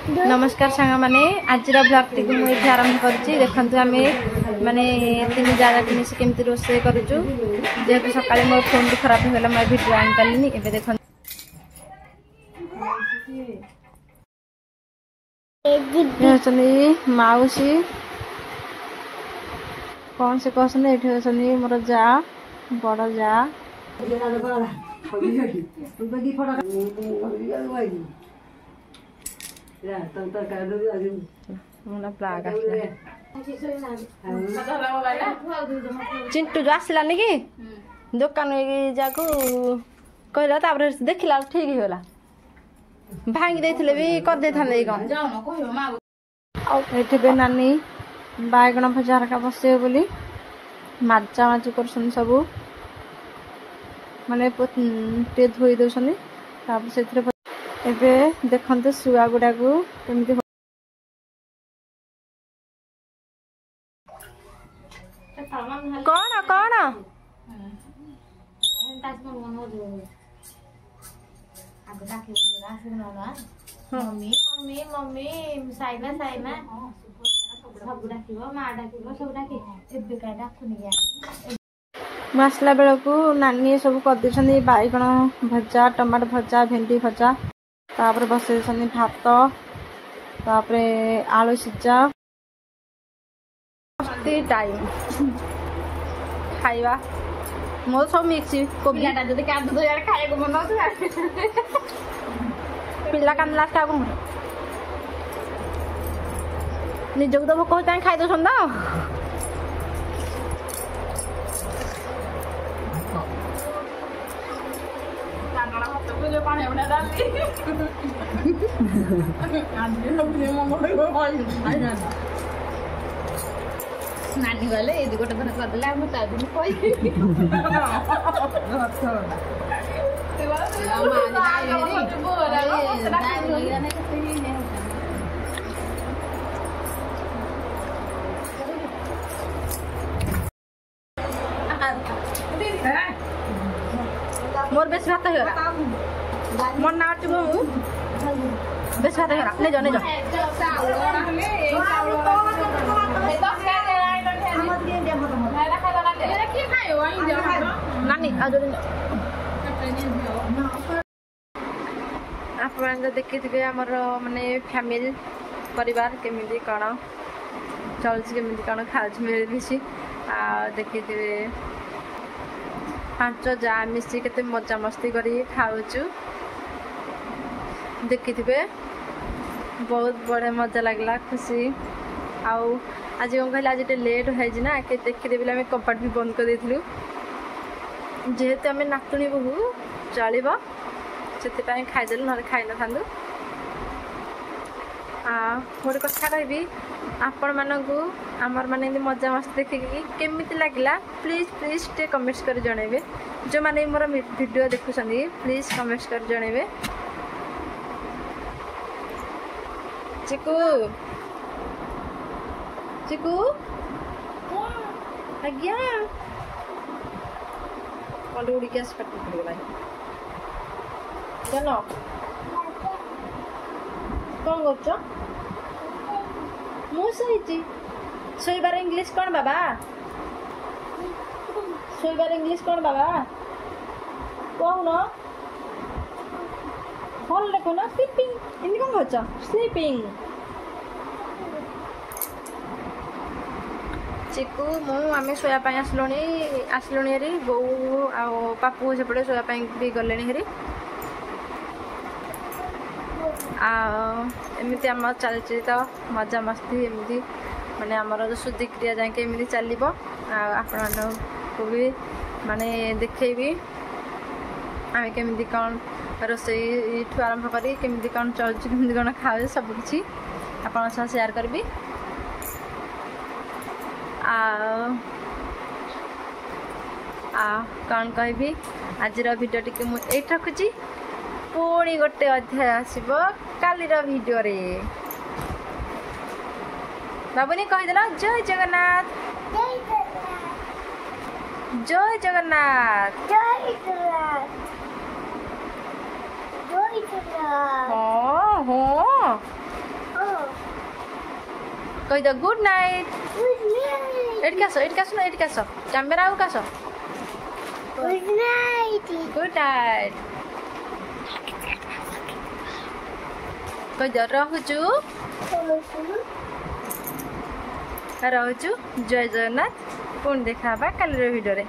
नमस्कार सांग मैंने आज ब्लॉग टी मुझे आरंभ करुच्ची देखते आम माने तीन जागा मिसी केमती रोसे करुचु जेहेतु सका मो फोन भी खराब होगा मैं भिडियो आनी पारे ए देख माउसी कौन से कहते ये मोर जा बड़ जा चिंटू जो आसलानी कि दुकान जाकू कहला देखला ठीक होगा भांगी देथिले भी कर दे थाले कौन एठे नानी बायगण भजा हरका बसे बोली मार्चा मार्ची कर सब माने टे धोई दौरान से देखते शुआ गुड़ा को केमती कौन कौन mummy mummy mummy Saina Saina सब डाकिबो मां डाकिबो सब डाके एबे का डाकुनी आसला बेल को नानी सब कर बैगण भजा टमाटो भजा भेंडी भजा तापर बसई भात तापर आलू सिझा टाइम खाइबा मोर सब मिक्स कोबी जदि काट दो यार खाए को मन पिला कांदला का निजक तो भोक होता खाई दौन तो नानी गले ये गोटे दिन करदे मोर बेस भात हो मन ना बेस भात हो नहीं जाओ नहीं जाओ नानी आप देखी थे आमर माने फैमिली परिवार केमी कौन चलती केमी कौन खाऊ मिलमिशी देखी थे 5 जा मिसी के मजा मस्ती करी खाऊचु देखी थे बहुत बड़े मजा लगला खुशी आउ आज कौन कहले आज लेट है ना के देखी बोले आम कपाट भी बंद कर देलु जेहेतु आम नातुणी बहु चलो से खाईदेलु ना खाई न था गोटे कथा कहि आपण मानू आमर माने मजा मस्ती देखिकी केमी लगला प्लीज प्लीज टे कमेंट्स कर जनइबे जो माने मोर वीडियो देखुं प्लीज कमेंट्स कर जनइबे चिकू चिकू आज्ञा कल उड़ी के पट पड़गला जान कौन कर शोबार इंग्लिश कौन बाबा शोबार इंग्लिश कौन बाबा कौन भल देख ना स्लीपिंग इन कौन कर स्लीपिंग चिकू मु आम शोयापाई आसलुणी हेरी बो आ पापू सेपटे शोयापाई भी गले हेरी एमती आम चलती तो मजा मस्ती एमती माने आमर शुद्धिक्रिया जाके एमती चलो आपण को भी माने देखेबी आम केमी कौन रोसई आरंभ करी केमी कौन चलुँ केमी कौन खाऊ सबकि आपण सेयार करी कौन कहि आज वीडियो टी मुझे रखुची पुणी गोटे अध्याय आसब कालीर वीडियो रे बाबुनी कहीदेल जय जगन्नाथ जय जगन्नाथ हाँ हाँ कही दो गुड नाइट एट आस ना एट आस कैमेरा आउ आस गुड नाइट गुड नाइट कही दो रहुचु जय जगन्नाथ पुणी देखा कल भिडियो